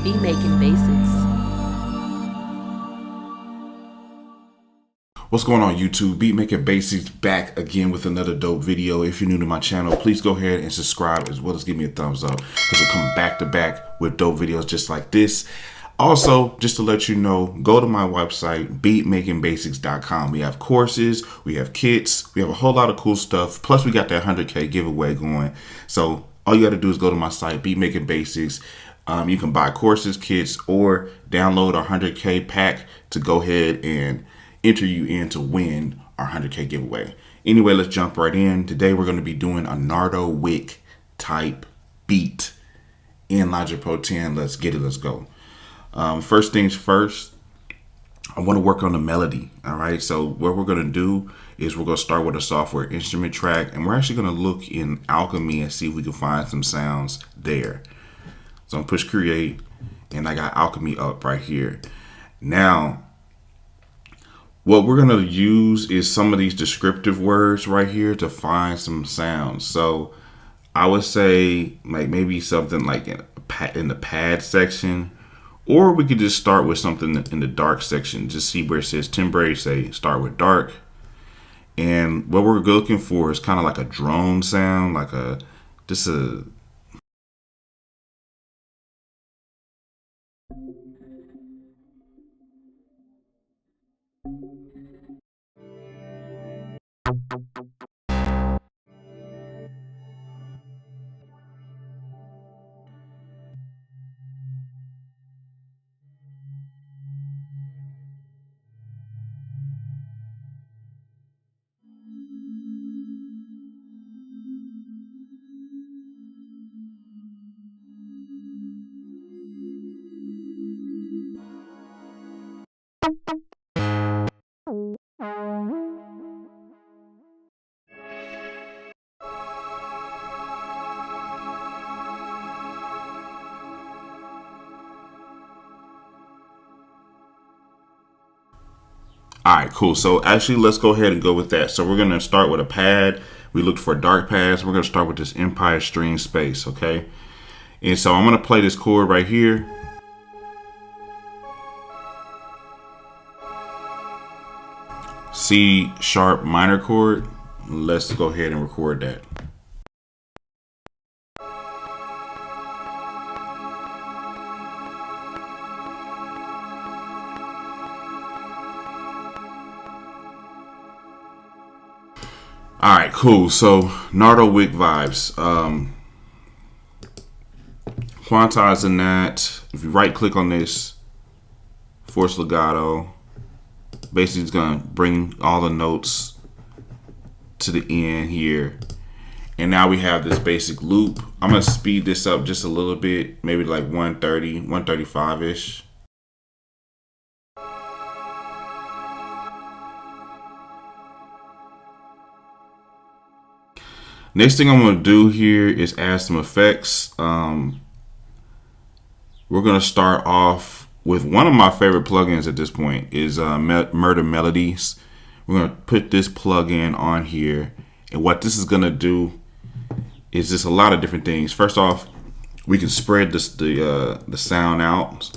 Beat making basics. What's going on YouTube? Beatmaker Basics back again with another dope video. If you're new to my channel, please go ahead and subscribe as well as give me a thumbs up because we're coming back to back with dope videos just like this. Also, just to let you know, go to my website, beatmakingbasics.com. We have courses, we have kits, we have a whole lot of cool stuff. Plus, we got that 100K giveaway going. So all you got to do is go to my site, Beatmaking Basics. You can buy courses, kits, or download our 100K pack to go ahead and enter you in to win our 100K giveaway. Anyway, let's jump right in. Today we're going to be doing a Nardo Wick type beat in Logic Pro 10. Let's get it. Let's go. First things first, I want to work on the melody. All right. So what we're going to do is we're going to start with a software instrument track, and we're actually going to look in Alchemy and see if we can find some sounds there. So I'm push create, and I got Alchemy up right here. Now, what we're going to use is some of these descriptive words right here to find some sounds. So I would say like maybe something like in the pad section, or we could just start with something in the dark section. Just see where it says timbre, say start with dark. And what we're looking for is kind of like a drone sound, like just a All right, cool. So actually, let's go ahead and go with that. So we're going to start with a pad. We looked for dark pads. We're going to start with this Empire string space, okay? And so I'm going to play this chord right here. C sharp minor chord. Let's go ahead and record that. All right, cool. So Nardo Wick vibes. Quantizing that. If you right click on this, force legato. Basically, it's gonna bring all the notes to the end here. And now we have this basic loop. I'm gonna speed this up just a little bit, maybe like 130, 135-ish. Next thing I'm gonna do here is add some effects. We're gonna start off with one of my favorite plugins at this point is Melodies. We're gonna put this plugin on here, and what this is gonna do is just a lot of different things. First off, we can spread the sound out.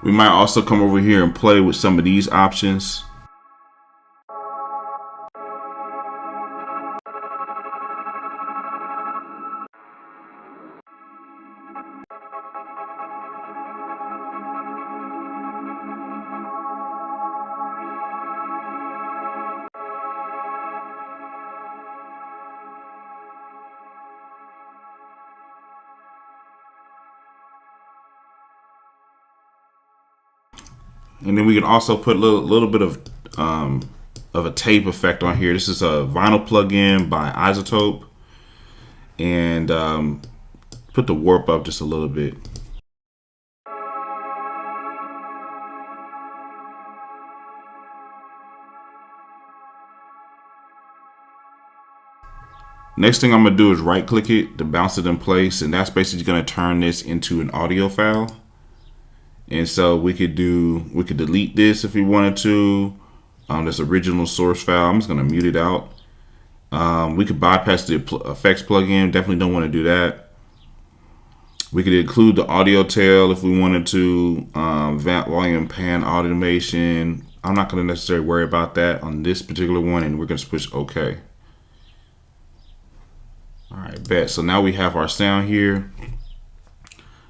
We might also come over here and play with some of these options. And then we can also put a little bit of a tape effect on here. This is a vinyl plugin by Isotope. And put the warp up just a little bit. Next thing I'm gonna do is right click it to bounce it in place, and that's basically gonna turn this into an audio file. And so we could delete this if we wanted to. This original source file, I'm just gonna mute it out. We could bypass the effects plugin, definitely don't want to do that. We could include the audio tail if we wanted to, vamp volume pan automation. I'm not gonna necessarily worry about that on this particular one, and we're gonna push OK. All right, bet. So now we have our sound here.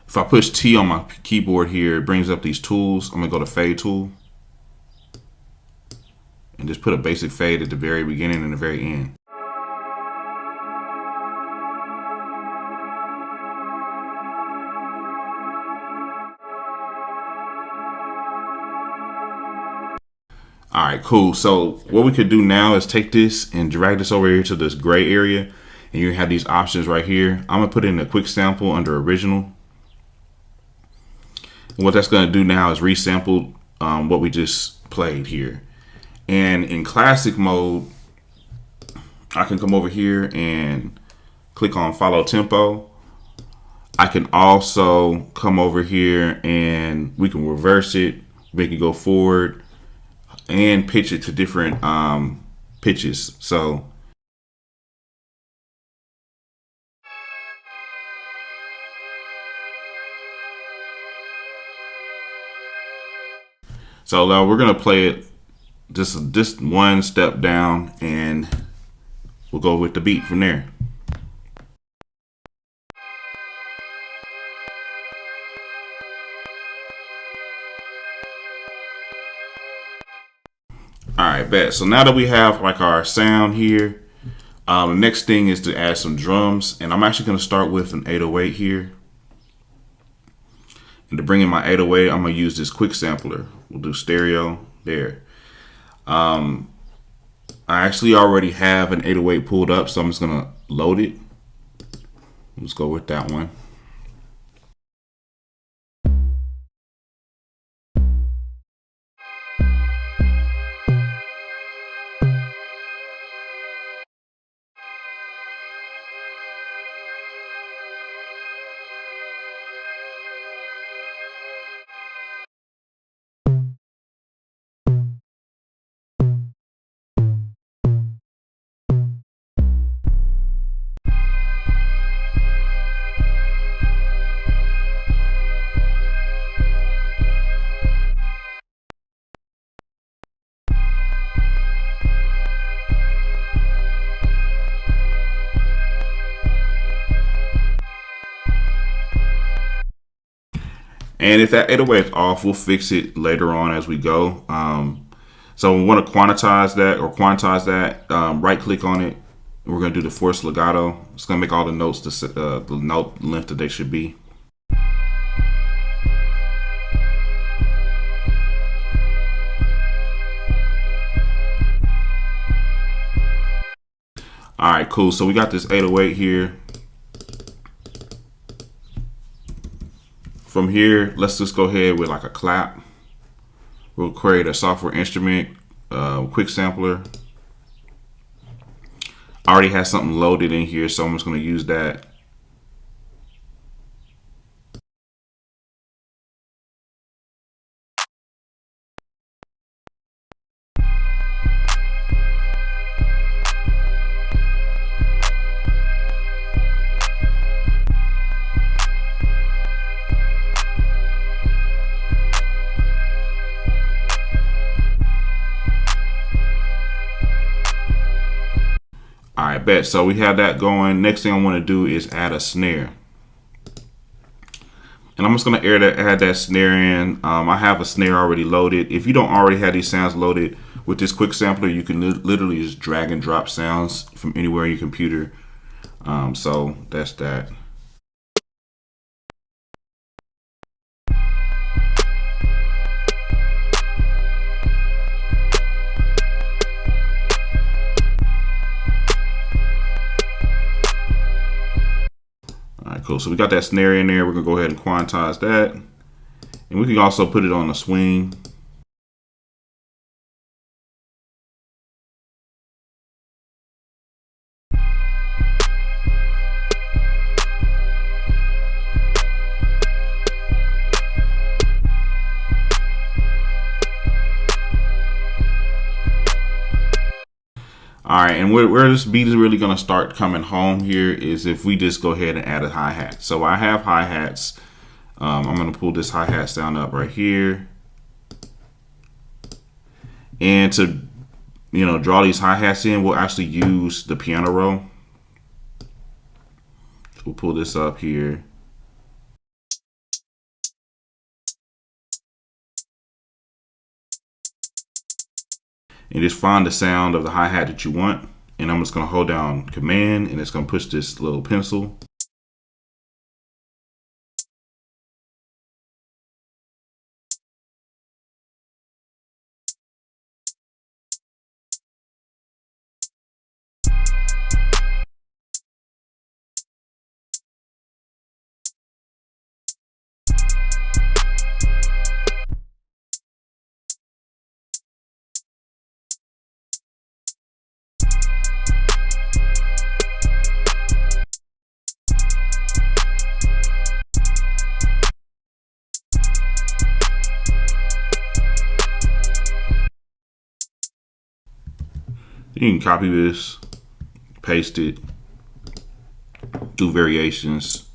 If I push T on my keyboard here, it brings up these tools. I'm gonna go to fade tool and just put a basic fade at the very beginning and the very end. All right, cool. So what we could do now is take this and drag this over here to this gray area. And you have these options right here. I'm gonna put in a quick sample under original. And what that's gonna do now is resample what we just played here. And in classic mode, I can come over here and click on follow tempo. I can also come over here and we can reverse it, make it go forward, and pitch it to different pitches. So now we're gonna play it just one step down, and we'll go with the beat from there. All right, bet. So now that we have like our sound here, the next thing is to add some drums, and I'm actually gonna start with an 808 here. And to bring in my 808, I'm gonna use this quick sampler. We'll do stereo there. I actually already have an 808 pulled up, so I'm just gonna load it. Let's go with that one. And if that 808 is off, we'll fix it later on as we go. So we want to quantize that, right click on it. And we're going to do the force legato. It's going to make all the notes the note length that they should be. All right, cool. So we got this 808 here. From here, let's just go ahead with like a clap. We'll create a software instrument, quick sampler. I already have something loaded in here, so I'm just going to use that. All right, bet. So we have that going. Next thing I want to do is add a snare. And I'm just going to add that snare in. I have a snare already loaded. If you don't already have these sounds loaded with this quick sampler, you can literally just drag and drop sounds from anywhere on your computer. So that's that. So we got that snare in there. We're gonna go ahead and quantize that. And we can also put it on a swing. All right, and where this beat is really gonna start coming home here is if we just go ahead and add a hi-hat. So I have hi-hats. I'm gonna pull this hi-hat sound up right here. And to, you know, draw these hi-hats in, we'll actually use the piano roll. So we'll pull this up here. And just find the sound of the hi-hat that you want. And I'm just gonna hold down Command and it's gonna push this little pencil. You can copy this, paste it, do variations.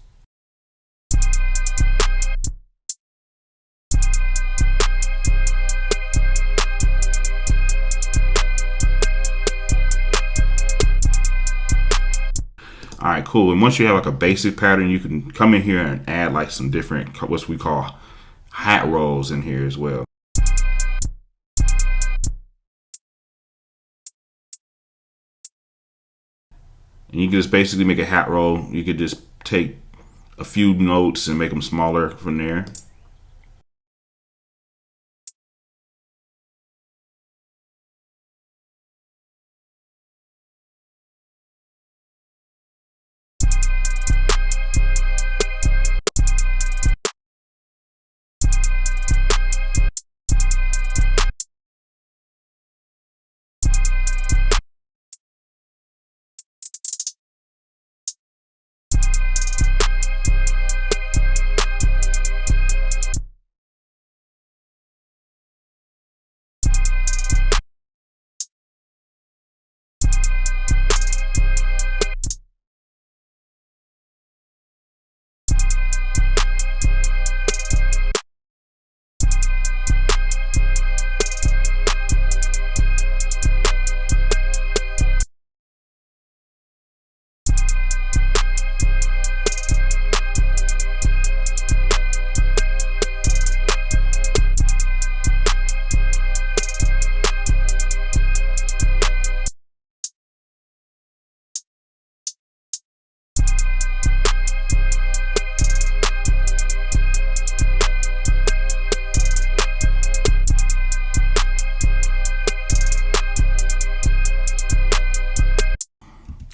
All right, cool. And once you have like a basic pattern, you can come in here and add like some different, what we call hat rolls in here as well. And you can just basically make a hat roll. You could just take a few notes and make them smaller from there.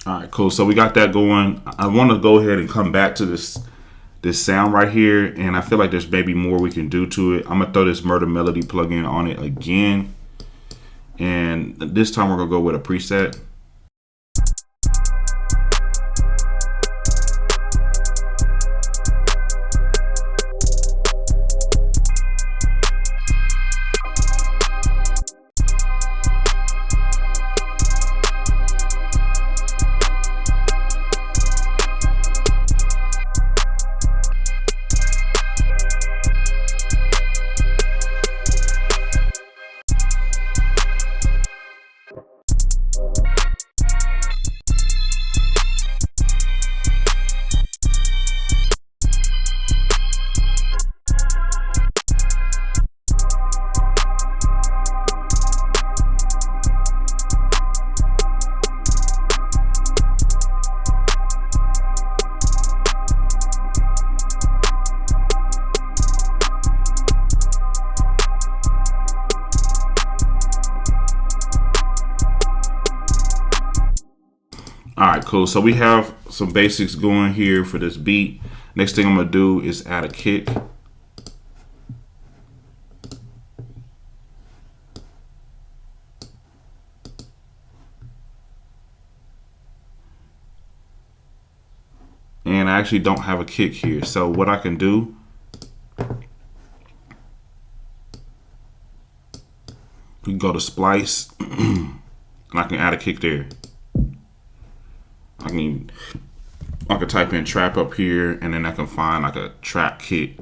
All right, cool. So we got that going. I want to go ahead and come back to this sound right here, and I feel like there's maybe more we can do to it. I'm gonna throw this Murder Melody plugin on it again, and this time we're gonna go with a preset. All right, cool. So we have some basics going here for this beat. Next thing I'm gonna do is add a kick. And I actually don't have a kick here. So what I can do, we can go to splice and I can add a kick there. I can type in trap up here, and then I can find like a trap kick.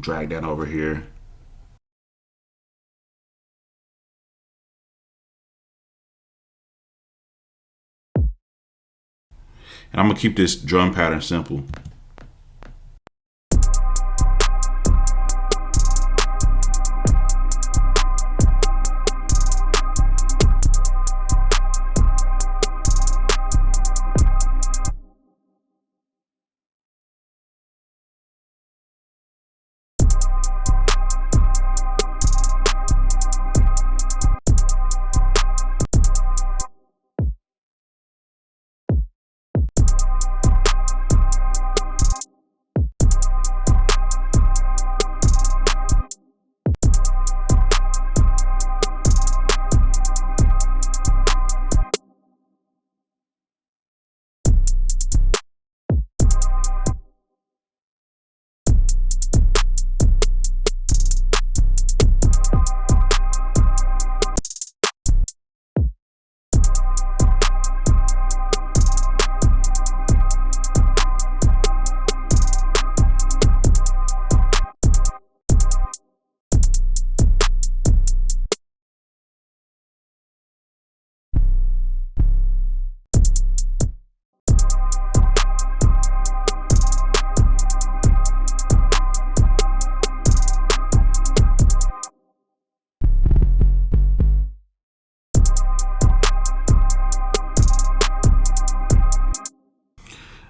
Drag that over here. And I'm gonna keep this drum pattern simple.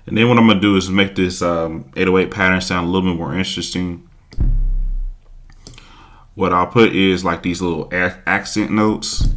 And then what I'm gonna do is make this 808 pattern sound a little bit more interesting. What I'll put is like these little accent notes.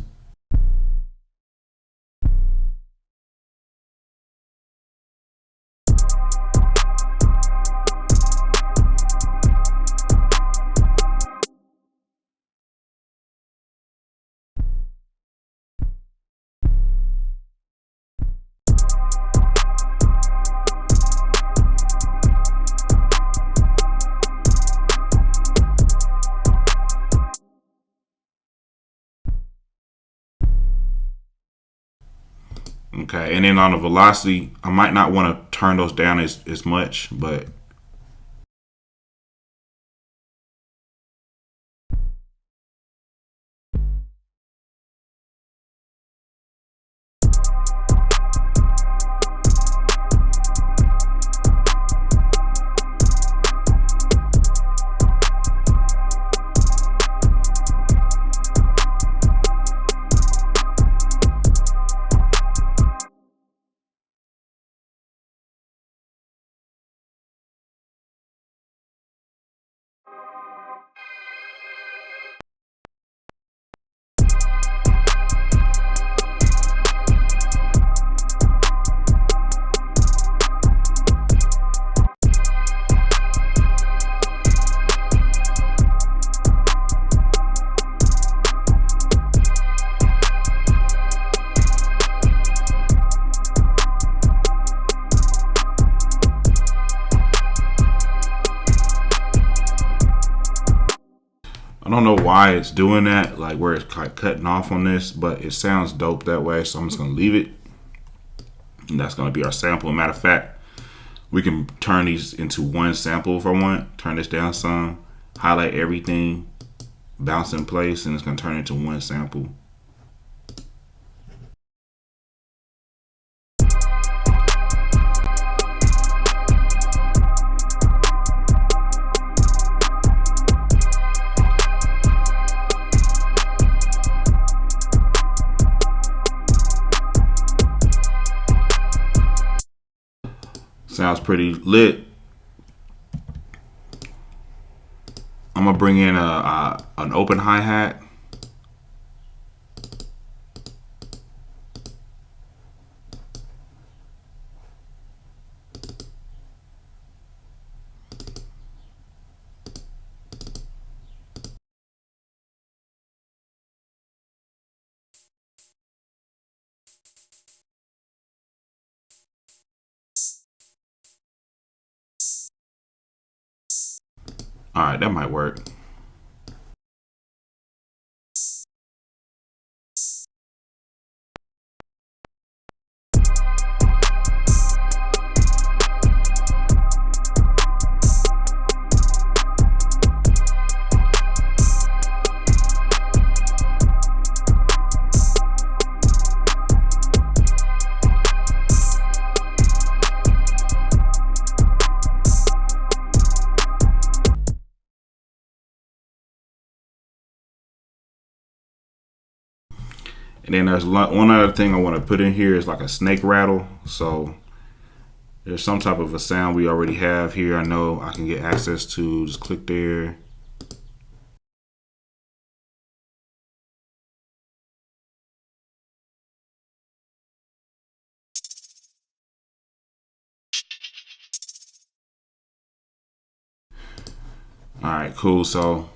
Okay, and then on the velocity, I might not want to turn those down as much, but I don't know why it's doing that, like where it's like cutting off on this, but it sounds dope that way, so I'm just gonna leave it. And that's gonna be our sample. Matter of fact, we can turn these into one sample if I want. Turn this down some, highlight everything, bounce in place, and it's gonna turn into one sample. Sounds pretty lit. I'm gonna bring in an open hi-hat. All right, that might work. And then there's one other thing I want to put in here is like a snake rattle. So there's some type of a sound we already have here. I know I can get access to. Just click there. All right, cool. So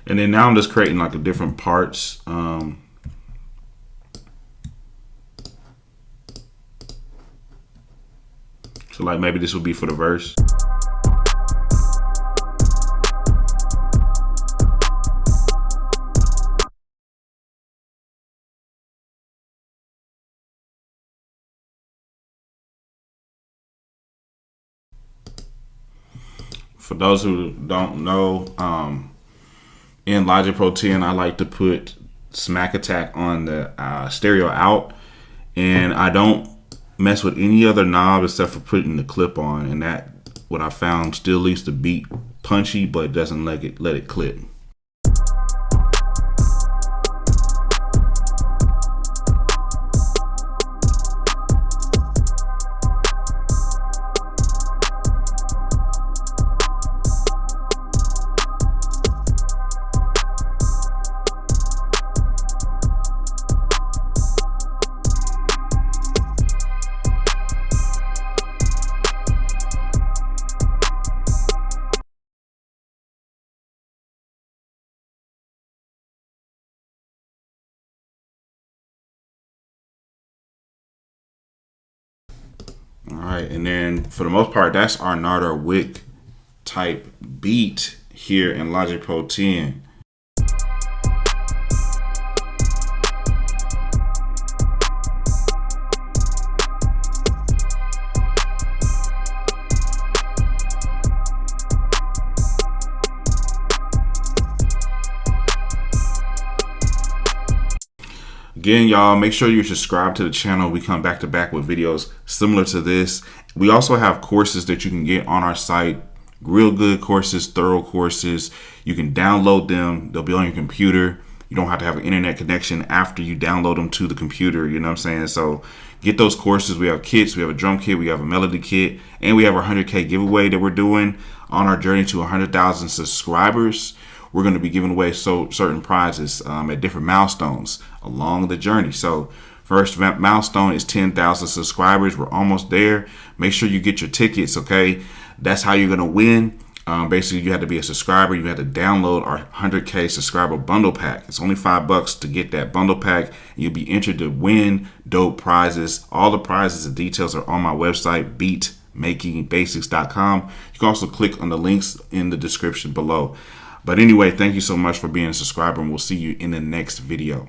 and then now I'm just creating like a different parts. So like maybe this will be for the verse. For those who don't know, in Logic Pro 10, I like to put smack attack on the stereo out, and I don't mess with any other knob except for putting the clip on, and that, what I found, still leaves the beat punchy, but doesn't let it clip. All right, and then for the most part, that's our Nardo Wick type beat here in Logic Pro 10. Again, y'all, make sure you're subscribed to the channel. We come back to back with videos similar to this. We also have courses that you can get on our site. Real good courses, thorough courses. You can download them. They'll be on your computer. You don't have to have an internet connection after you download them to the computer. You know what I'm saying? So get those courses. We have kits. We have a drum kit. We have a melody kit. And we have our 100K giveaway that we're doing on our journey to 100,000 subscribers. We're going to be giving away certain prizes at different milestones along the journey. So first milestone is 10,000 subscribers. We're almost there. Make sure you get your tickets, okay? That's how you're going to win. Basically, you have to be a subscriber. You have to download our 100K subscriber bundle pack. It's only $5 to get that bundle pack. And you'll be entered to win dope prizes. All the prizes and details are on my website, beatmakingbasics.com. You can also click on the links in the description below. But anyway, thank you so much for being a subscriber, and we'll see you in the next video.